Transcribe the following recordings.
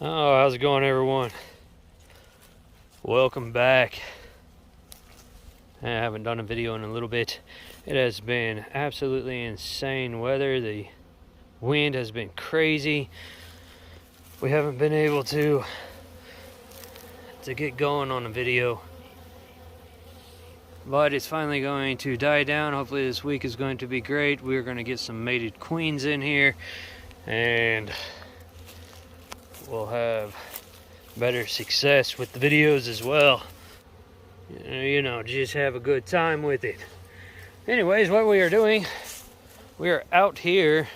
Oh, how's it going, everyone? Welcome back. I haven't done a video in a little bit. It has been absolutely insane weather. The wind has been crazy. We haven't been able to get going on a video, but it's finally going to die down. Hopefully this week is going to be great. We're going to get some mated queens in here, and we'll have better success with the videos as well. You know, just have a good time with it. Anyways, what we are doing, we are out here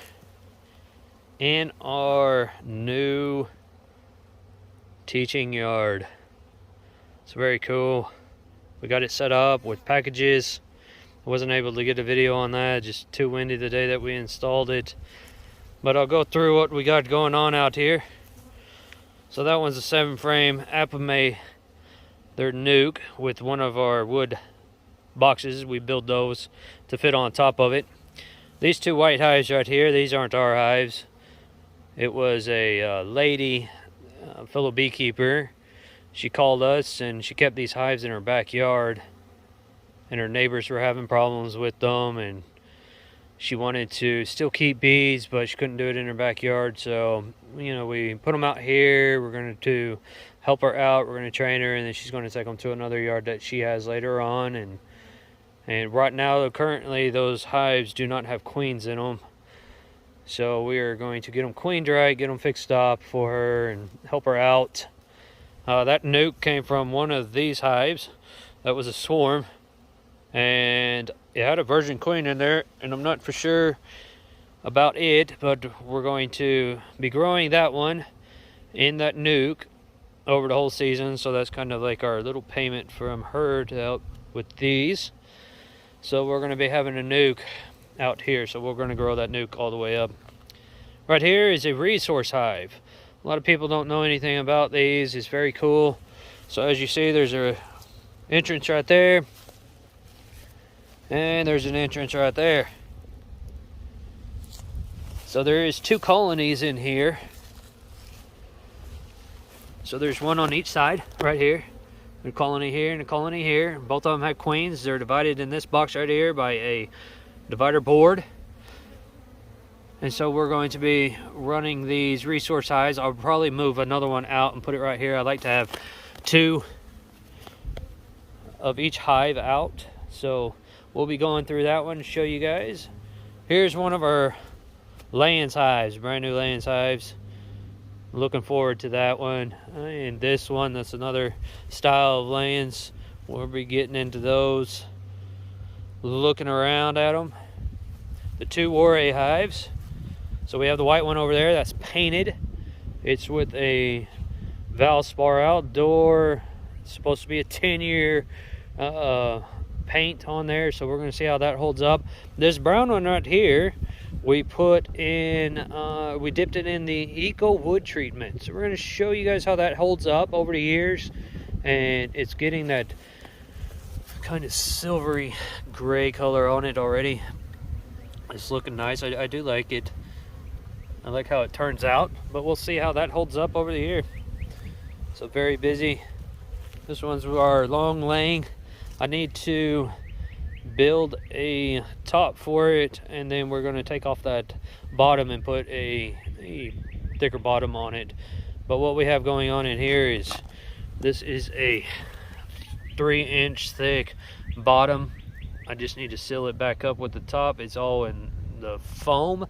in our new teaching yard. It's very cool. We got it set up with packages. I wasn't able to get a video on that, just too windy the day that we installed it. But I'll go through what we got going on out here. So that one's a 7-frame Applemate. They're nuke with one of our wood boxes. We build those to fit on top of it. These two white hives right here, these aren't our hives. It was a lady, fellow beekeeper. She called us and she kept these hives in her backyard, and her neighbors were having problems with them, and she wanted to still keep bees, but she couldn't do it in her backyard. So, you know, we put them out here. We're going to help her out. We're going to train her, and then she's going to take them to another yard that she has later on. And right now, currently, those hives do not have queens in them. So we are going to get them queened right, get them fixed up for her, and help her out. That nuke came from one of these hives. That was a swarm, and it had a virgin queen in there, and I'm not for sure about it, but we're going to be growing that one in that nuke over the whole season. So that's kind of like our little payment from her to help with these. So we're going to be having a nuke out here, so we're going to grow that nuke all the way up. Right here is a resource hive. A lot of people don't know anything about these. It's very cool. So as you see, there's a entrance right there, and there's an entrance right there. So there is 2 colonies in here. So there's one on each side right here. A colony here and a colony here. Both of them have queens. They're divided in this box right here by a divider board. And so we're going to be running these resource hives. I'll probably move another one out and put it right here. I like to have 2 of each hive out. So we'll be going through that one to show you guys. Here's one of our laying hives, brand new laying hives. Looking forward to that one. And this one, that's another style of layings. We'll be getting into those, looking around at them. The 2 Warray hives. So we have the white one over there that's painted. It's with a Valspar outdoor. It's supposed to be a 10-year paint on there, so we're going to see how that holds up. This brown one right here, we put in, we dipped it in the Eco Wood treatment. So we're going to show you guys how that holds up over the years, and it's getting that kind of silvery gray color on it already. It's looking nice. I do like it. I like how it turns out, but we'll see how that holds up over the year. So very busy. This one's our long laying. I need to build a top for it, and then we're going to take off that bottom and put a thicker bottom on it. But what we have going on in here is, this is a 3-inch thick bottom. I just need to seal it back up with the top. It's all in the foam,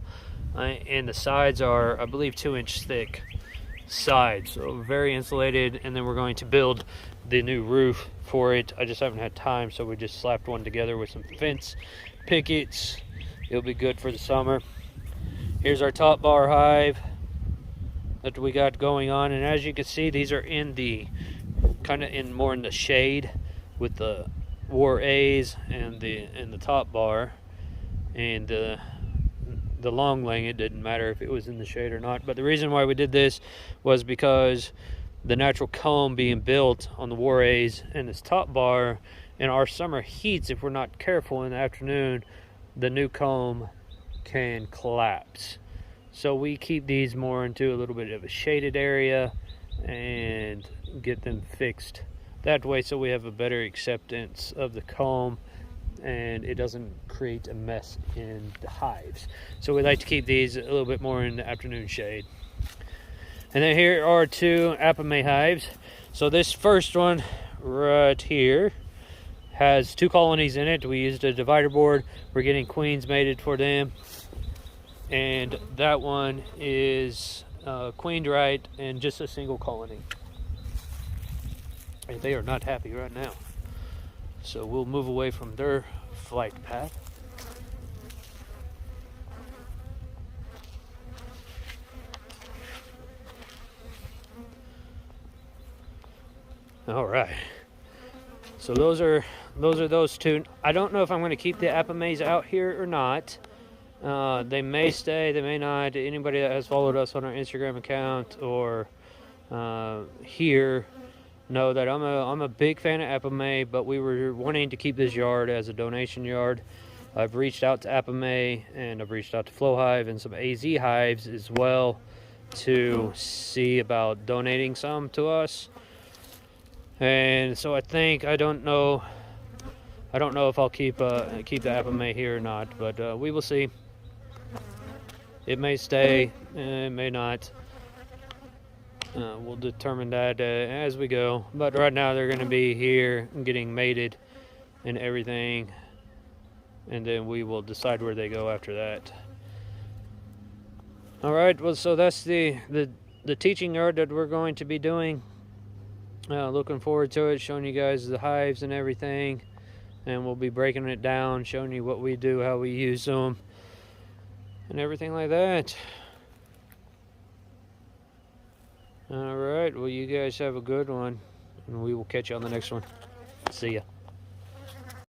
and the sides are, I believe, 2-inch thick sides, so very insulated. And then we're going to build the new roof for it. I just haven't had time, so we just slapped one together with some fence pickets. It'll be good for the summer. Here's our top bar hive that we got going on, and as you can see, these are in the kind of in more in the shade with the Warrays and the top bar, and the long laying, it didn't matter if it was in the shade or not. But the reason why we did this was because the natural comb being built on the Warrays and this top bar, in our summer heats, if we're not careful in the afternoon, the new comb can collapse. So we keep these more into a little bit of a shaded area, and get them fixed that way, so we have a better acceptance of the comb and it doesn't create a mess in the hives. So we like to keep these a little bit more in the afternoon shade. And then here are 2 Applemate hives. So this first one right here has 2 colonies in it. We used a divider board. We're getting queens mated for them. And that one is queened right and just a single colony. And they are not happy right now. So we'll move away from their flight path. All right. So those are those 2. I don't know if I'm going to keep the Applemates out here or not. They may stay, they may not. Anybody that has followed us on our Instagram account or here know that I'm a big fan of Applemate, but we were wanting to keep this yard as a donation yard. I've reached out to Applemate and I've reached out to Flow Hive and some AZ hives as well to see about donating some to us. And so I don't know if I'll keep the Applemate here or not, but we will see. It may stay, it may not. We'll determine that as we go. But right now they're going to be here getting mated and everything, and then we will decide where they go after that. All right. Well, so that's the teaching yard that we're going to be doing. Looking forward to it, showing you guys the hives and everything, and we'll be breaking it down, showing you what we do, how we use them, and everything like that. All right, well, you guys have a good one, and we will catch you on the next one. See ya.